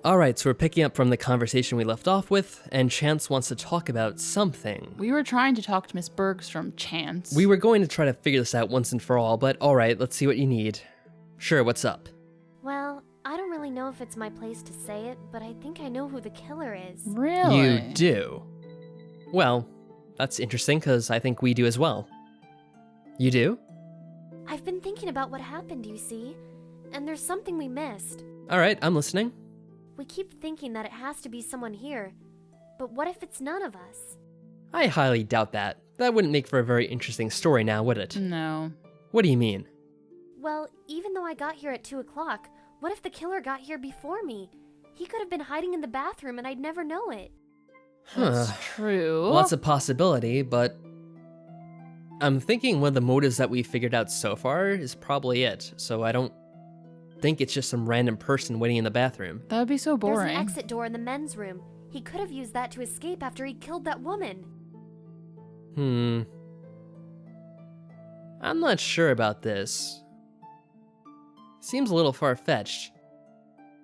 Alright, so we're picking up from the conversation we left off with, and Chance wants to talk about something. We were trying to talk to Miss Bergstrom, Chance. We were going to try to figure this out once and for all, but alright, let's see what you need. Sure, what's up? Well, I don't really know if it's my place to say it, but I think I know who the killer is. Really? You do? Well, that's interesting, because I think we do as well. You do? I've been thinking about what happened, you see, and there's something we missed. Alright, I'm listening. We keep thinking that it has to be someone here, but what if it's none of us? I highly doubt that. That wouldn't make for a very interesting story now, would it? No. What do you mean? Well, even though I got here at 2 o'clock, what if the killer got here before me? He could have been hiding in the bathroom and I'd never know it. That's true. Well, that's a possibility, but I'm thinking one of the motives that we figured out so far is probably it, so I don't think it's just some random person waiting in the bathroom. That would be so boring. There's an exit door in the men's room. He could have used that to escape after he killed that woman. I'm not sure about this. Seems a little far-fetched.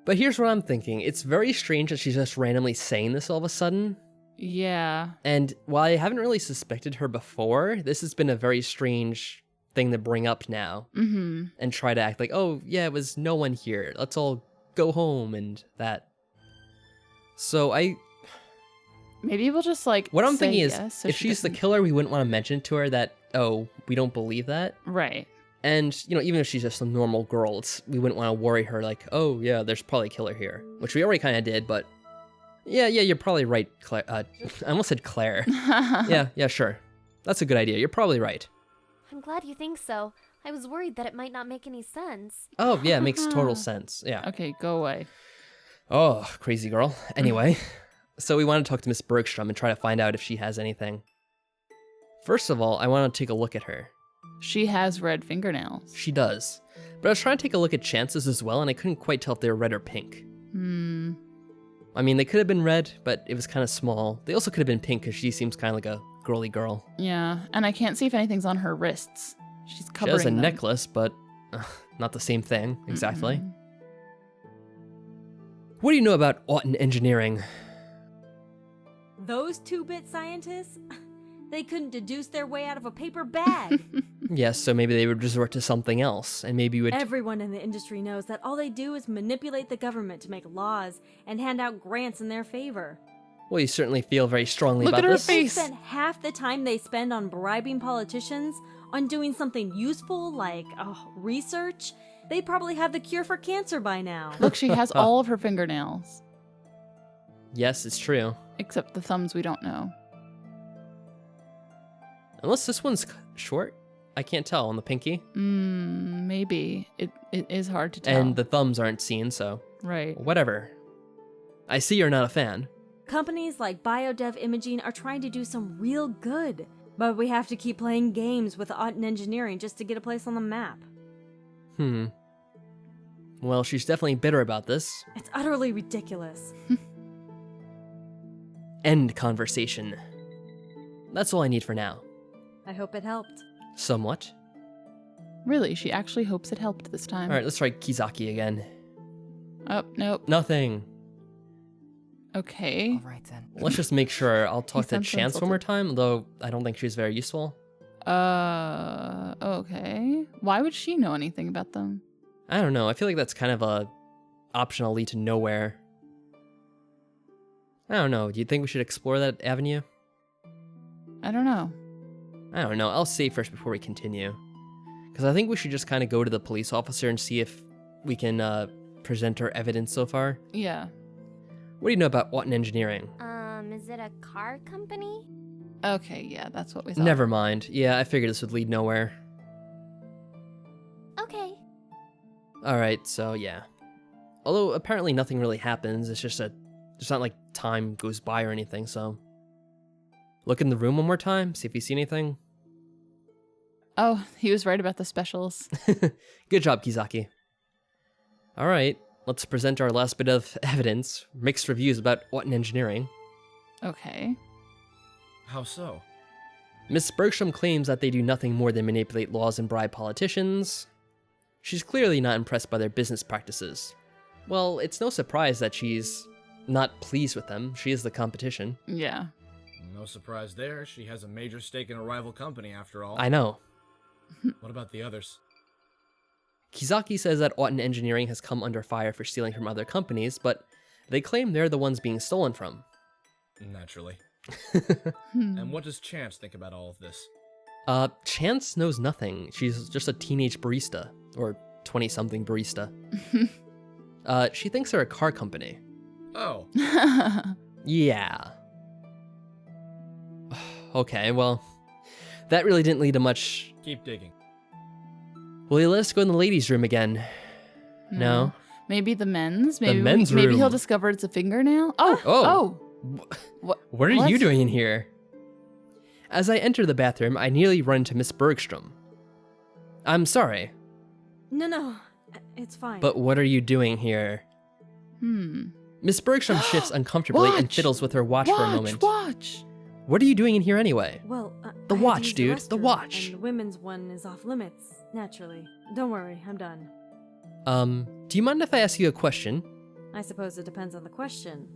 But here's what I'm thinking. It's very strange that she's just randomly saying this all of a sudden. Yeah. And while I haven't really suspected her before, this has been a very strange thing to bring up now. And try to act like, oh yeah, it was no one here. Let's all go home and that. So Maybe we'll just like what I'm say thinking yes, is, so if she she's the doesn't- killer, we wouldn't want to mention to her that, oh, we don't believe that. Right. And, even if she's just a normal girl, we wouldn't want to worry her like, oh yeah, there's probably a killer here. Which we already kind of did, but yeah, you're probably right, Claire. I almost said Claire. yeah, sure. That's a good idea. You're probably right. I'm glad you think so. I was worried that it might not make any sense. Oh, yeah, it makes total sense. Yeah. Okay, go away. Oh, crazy girl. Anyway, so we want to talk to Miss Bergstrom and try to find out if she has anything. First of all, I want to take a look at her. She has red fingernails. She does. But I was trying to take a look at Chance's as well, and I couldn't quite tell if they were red or pink. I mean, they could have been red, but it was kind of small. They also could have been pink because she seems kind of like a girly girl. Yeah, and I can't see if anything's on her wrists. She's She covering has a them. necklace, but not the same thing, exactly. What do you know about Aughton Engineering? Those 2-bit scientists? They couldn't deduce their way out of a paper bag. Yes, so maybe they would resort to something else, and maybe you would... Everyone in the industry knows that all they do is manipulate the government to make laws and hand out grants in their favor. Well, you certainly feel very strongly Look about at her this. face. They spend half the time they spend on bribing politicians on doing something useful like research. They probably have the cure for cancer by now. Look, she has all of her fingernails. Yes, it's true. Except the thumbs we don't know. Unless this one's short. I can't tell on the pinky. Maybe. It is hard to tell. And the thumbs aren't seen, so... Right. Whatever. I see you're not a fan. Companies like Biodev Imaging are trying to do some real good, but we have to keep playing games with Aughton Engineering just to get a place on the map. Well, she's definitely bitter about this. It's utterly ridiculous. End conversation. That's all I need for now. I hope it helped. Somewhat. Really, she actually hopes it helped this time. Alright, let's try Kizaki again. Oh, nope. Nothing. Okay. All right then. Let's just make sure. I'll talk to sounds Chance one more time, though I don't think she's very useful. Okay. Why would she know anything about them? I don't know. I feel like that's kind of a optional lead to nowhere. I don't know. Do you think we should explore that avenue? I don't know. I don't know. I'll say first before we continue. Because I think we should just kind of go to the police officer and see if we can present our evidence so far. Yeah. What do you know about Aughton Engineering? Is it a car company? Okay, yeah, that's what we thought. Never mind. Yeah, I figured this would lead nowhere. Okay. Alright, so yeah. Although apparently nothing really happens, it's just it's not like time goes by or anything, so... Look in the room one more time, see if you see anything. Oh, he was right about the specials. Good job, Kizaki. Alright, let's present our last bit of evidence. Mixed reviews about Aughton Engineering. Okay. How so? Miss Bergstrom claims that they do nothing more than manipulate laws and bribe politicians. She's clearly not impressed by their business practices. Well, it's no surprise that she's not pleased with them. She is the competition. Yeah. No surprise there. She has a major stake in a rival company, after all. I know. What about the others? Kizaki says that Autumn Engineering has come under fire for stealing from other companies, but they claim they're the ones being stolen from. Naturally. Hmm. And what does Chance think about all of this? Chance knows nothing. She's just a teenage barista, or 20-something barista. She thinks they're a car company. Oh, Yeah. Okay, well, that really didn't lead to much. keep digging. Will you let us go in the ladies' room again? No? Maybe the men's? Maybe men's maybe he'll room. discover it's a fingernail? Oh! Oh. What? What are you What? doing in here? As I enter the bathroom, I nearly run into Miss Bergstrom. I'm sorry, No, it's fine. but what are you doing here? Miss Bergstrom shifts uncomfortably and Watch! fiddles with her watch for a moment. Watch! What are you doing in here anyway? Well, The I had to watch, use dude, the restroom, watch. And the women's one is off limits, naturally. Don't worry, I'm done. Do you mind if I ask you a question? I suppose it depends on the question.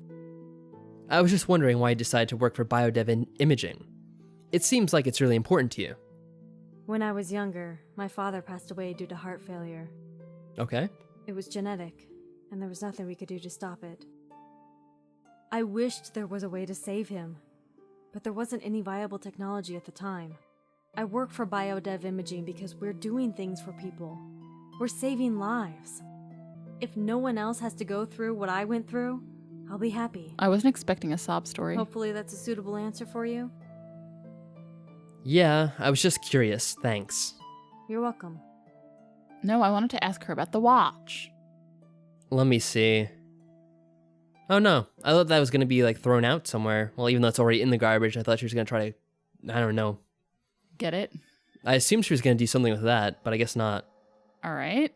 I was just wondering why you decided to work for Biodev in imaging. It seems like it's really important to you. When I was younger, my father passed away due to heart failure. Okay. It was genetic, and there was nothing we could do to stop it. I wished there was a way to save him, but there wasn't any viable technology at the time. I work for Biodev Imaging because we're doing things for people. We're saving lives. If no one else has to go through what I went through, I'll be happy. I wasn't expecting a sob story. Hopefully that's a suitable answer for you. Yeah, I was just curious, thanks. You're welcome. No, I wanted to ask her about the watch. Let me see. Oh no, I thought that was gonna be like thrown out somewhere. Well, even though it's already in the garbage, I thought she was gonna try to, I don't know. Get it? I assumed she was gonna do something with that, but I guess not. All right.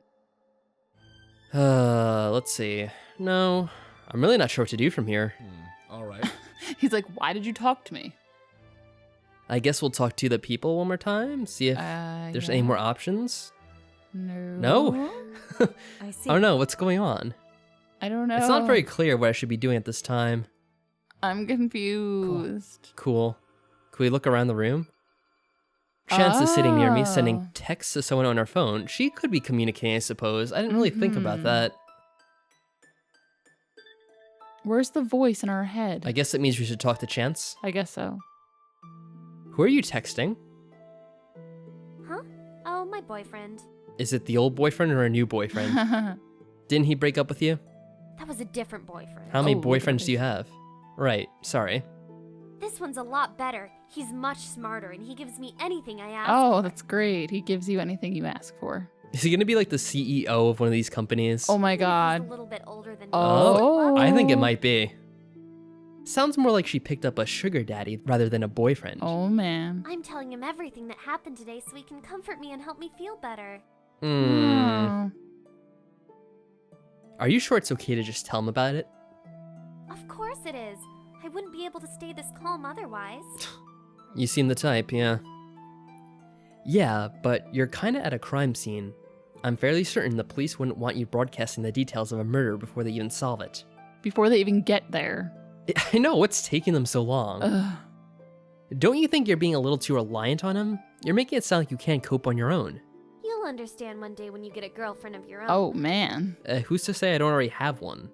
Let's see. No, I'm really not sure what to do from here. All right. He's like, why did you talk to me? I guess we'll talk to the people one more time, see if there's any yeah. more options. No. No? I see. Oh no, what's going on? I don't know. It's not very clear what I should be doing at this time. I'm confused. Cool. Can we look around the room? Chance is sitting near me, Oh. sending texts to someone on her phone. She could be communicating, I suppose. I didn't really think about that. Where's the voice in her head? I guess it means we should talk to Chance. I guess so. Who are you texting? Huh? Oh, my boyfriend. Is it the old boyfriend or a new boyfriend? Didn't he break up with you? That was a different boyfriend. How many Oh, look at boyfriends do you this. have? Right, sorry. This one's a lot better. He's much smarter, and he gives me anything I ask. Oh, that's great. He gives you anything you ask for. Is he gonna be like the CEO of one of these companies? Oh my Even if he's god. a little bit older than me. Oh. I think it might be. Sounds more like she picked up a sugar daddy rather than a boyfriend. Oh man. I'm telling him everything that happened today so he can comfort me and help me feel better. Hmm. Oh. Are you sure it's okay to just tell him about it? Of course it is. I wouldn't be able to stay this calm otherwise. You seem the type, yeah. Yeah, but you're kinda at a crime scene. I'm fairly certain the police wouldn't want you broadcasting the details of a murder before they even solve it. Before they even get there. I know, what's taking them so long? Ugh. Don't you think you're being a little too reliant on him? You're making it sound like you can't cope on your own. You'll understand one day when you get a girlfriend of your own. Oh man. Who's to say I don't already have one?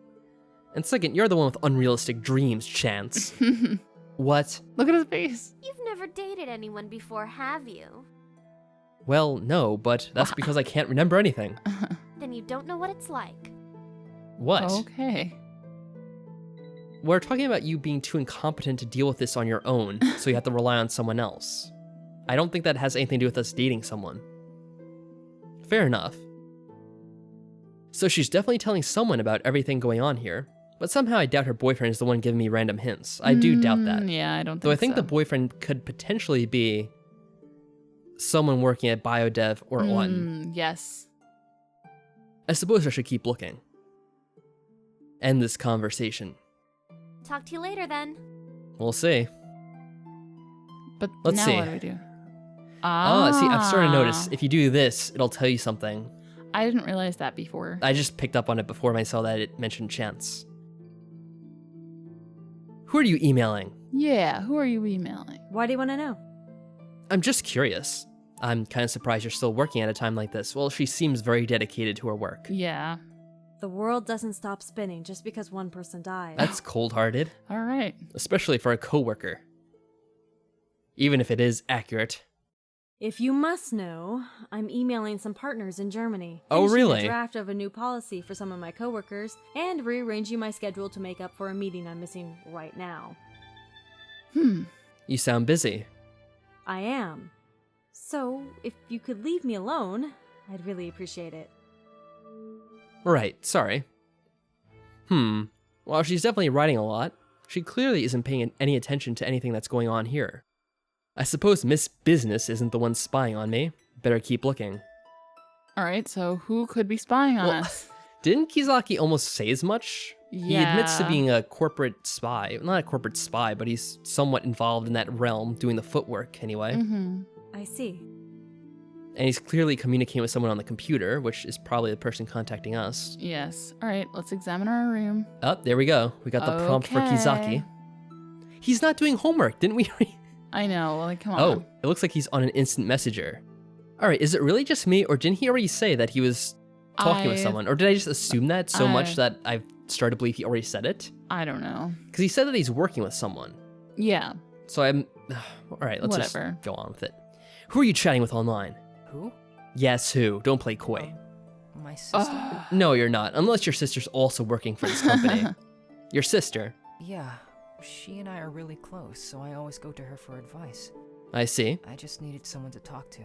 And second, you're the one with unrealistic dreams, Chance. What? Look at his face. You've never dated anyone before, have you? Well, no, but that's because I can't remember anything. Then you don't know what it's like. What? Okay. We're talking about you being too incompetent to deal with this on your own, so you have to rely on someone else. I don't think that has anything to do with us dating someone. Fair enough. So she's definitely telling someone about everything going on here, but somehow I doubt her boyfriend is the one giving me random hints. I do doubt that. Yeah, I don't think Though I think so. the boyfriend could potentially be someone working at Biodev or on. Yes. I suppose I should keep looking. End this conversation. Talk to you later then. We'll see. But Let's now see. what do we do? See, I've started to notice if you do this, it'll tell you something. I didn't realize that before. I just picked up on it before I saw that it mentioned Chance. Who are you emailing? Yeah, who are you emailing? Why do you want to know? I'm just curious. I'm kind of surprised you're still working at a time like this. Well, she seems very dedicated to her work. Yeah. The world doesn't stop spinning just because one person died. That's cold-hearted, All right. especially for a coworker. Even if it is accurate. If you must know, I'm emailing some partners in Germany. Oh, finishing really? A draft of a new policy for some of my coworkers, and rearranging my schedule to make up for a meeting I'm missing right now. You sound busy. I am. So, if you could leave me alone, I'd really appreciate it. Right, sorry. While she's definitely writing a lot, she clearly isn't paying any attention to anything that's going on here. I suppose Miss Business isn't the one spying on me. Better keep looking. All right, so who could be spying on us? Didn't Kizaki almost say as much? He admits to Yeah. being a corporate spy. Not a corporate spy, but he's somewhat involved in that realm, doing the footwork anyway. Mm-hmm. I see. And he's clearly communicating with someone on the computer, which is probably the person contacting us. Yes. All right, let's examine our room. Oh, there we go. We got the prompt for Okay. Kizaki. He's not doing homework, didn't we? I know, like, come on. Oh, it looks like he's on an instant messenger. All right, is it really just me, or didn't he already say that he was talking with someone? Or did I just assume that so much that I've started to believe he already said it? I don't know. Because he said that he's working with someone. Yeah. So I'm... All right, let's Whatever. just go on with it. Who are you chatting with online? Who? Yes, who? Don't play coy. My sister? No, you're not, unless your sister's also working for this company. Your sister? Yeah, she and I are really close, so I always go to her for advice. I see. I just needed someone to talk to.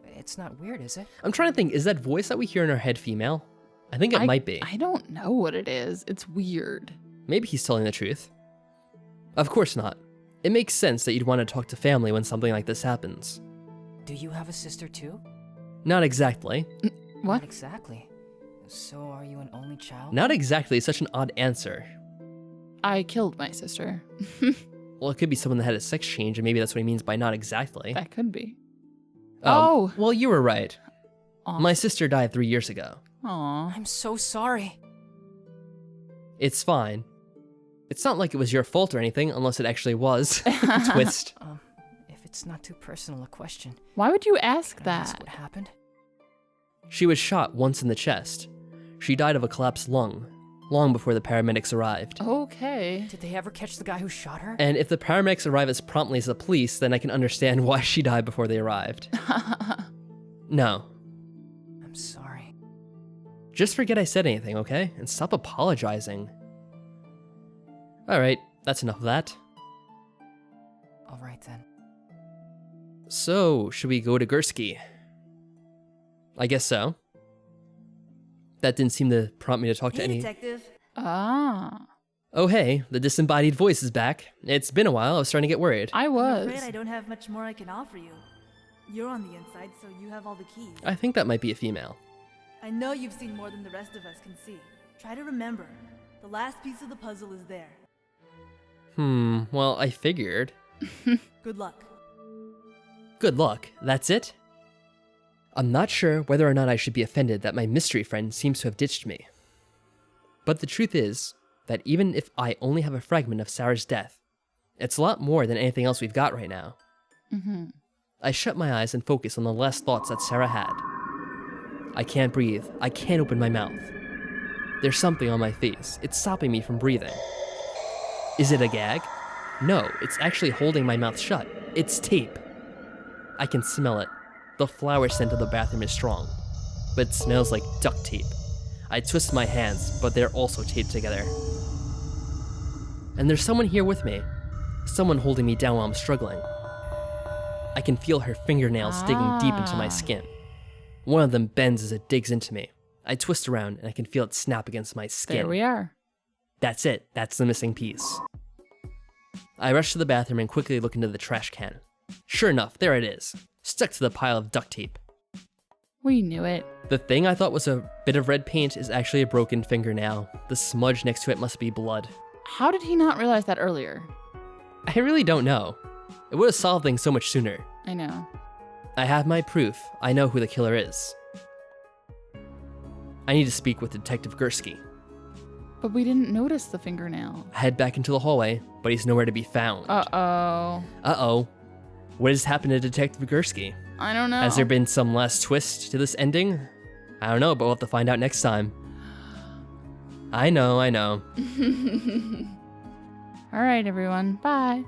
It's not weird, is it? I'm trying to think, is that voice that we hear in our head female? I think it might be. I don't know what it is. It's weird. Maybe he's telling the truth. Of course not. It makes sense that you'd want to talk to family when something like this happens. Do you have a sister too? Not exactly. What? Not exactly. So are you an only child? Not exactly, such an odd answer. I killed my sister. Well, it could be someone that had a sex change, and maybe that's what he means by not exactly. That could be. Oh. Well, you were right. Aw. My sister died 3 years ago. Aw. I'm so sorry. It's fine. It's not like it was your fault or anything, unless it actually was. Twist. If it's not too personal a question, Why would you ask can I ask that? what happened? She was shot once in the chest. She died of a collapsed lung, long before the paramedics arrived. Okay. Did they ever catch the guy who shot her? And if the paramedics arrive as promptly as the police, then I can understand why she died before they arrived. No. I'm sorry. Just forget I said anything, okay? And stop apologizing. Alright, that's enough of that. All right then. So, should we go to Gursky? I guess so. That didn't seem to prompt me to talk to any... Detective. Ah. Oh hey, the disembodied voice is back. It's been a while, I was starting to get worried. I I'm was. afraid I don't have much more I can offer you. You're on the inside, so you have all the keys. I think that might be a female. I know you've seen more than the rest of us can see. Try to remember. The last piece of the puzzle is there. Well, I figured. Good luck. Good luck, that's it? I'm not sure whether or not I should be offended that my mystery friend seems to have ditched me. But the truth is that even if I only have a fragment of Sarah's death, it's a lot more than anything else we've got right now. I shut my eyes and focus on the last thoughts that Sarah had. I can't breathe. I can't open my mouth. There's something on my face. It's stopping me from breathing. Is it a gag? No, it's actually holding my mouth shut. It's tape. I can smell it. The flower scent of the bathroom is strong, but it smells like duct tape. I twist my hands, but they're also taped together. And there's someone here with me. Someone holding me down while I'm struggling. I can feel her fingernails digging deep into my skin. One of them bends as it digs into me. I twist around and I can feel it snap against my skin. There we are. That's it. That's the missing piece. I rush to the bathroom and quickly look into the trash can. Sure enough, there it is, stuck to the pile of duct tape. We knew it. The thing I thought was a bit of red paint is actually a broken fingernail. The smudge next to it must be blood. How did he not realize that earlier? I really don't know. It would have solved things so much sooner. I know. I have my proof. I know who the killer is. I need to speak with Detective Gursky. But we didn't notice the fingernail. I head back into the hallway, but he's nowhere to be found. Uh-oh. Uh-oh. What has happened to Detective Gursky? I don't know. Has there been some last twist to this ending? I don't know, but we'll have to find out next time. I know. All right, everyone. Bye.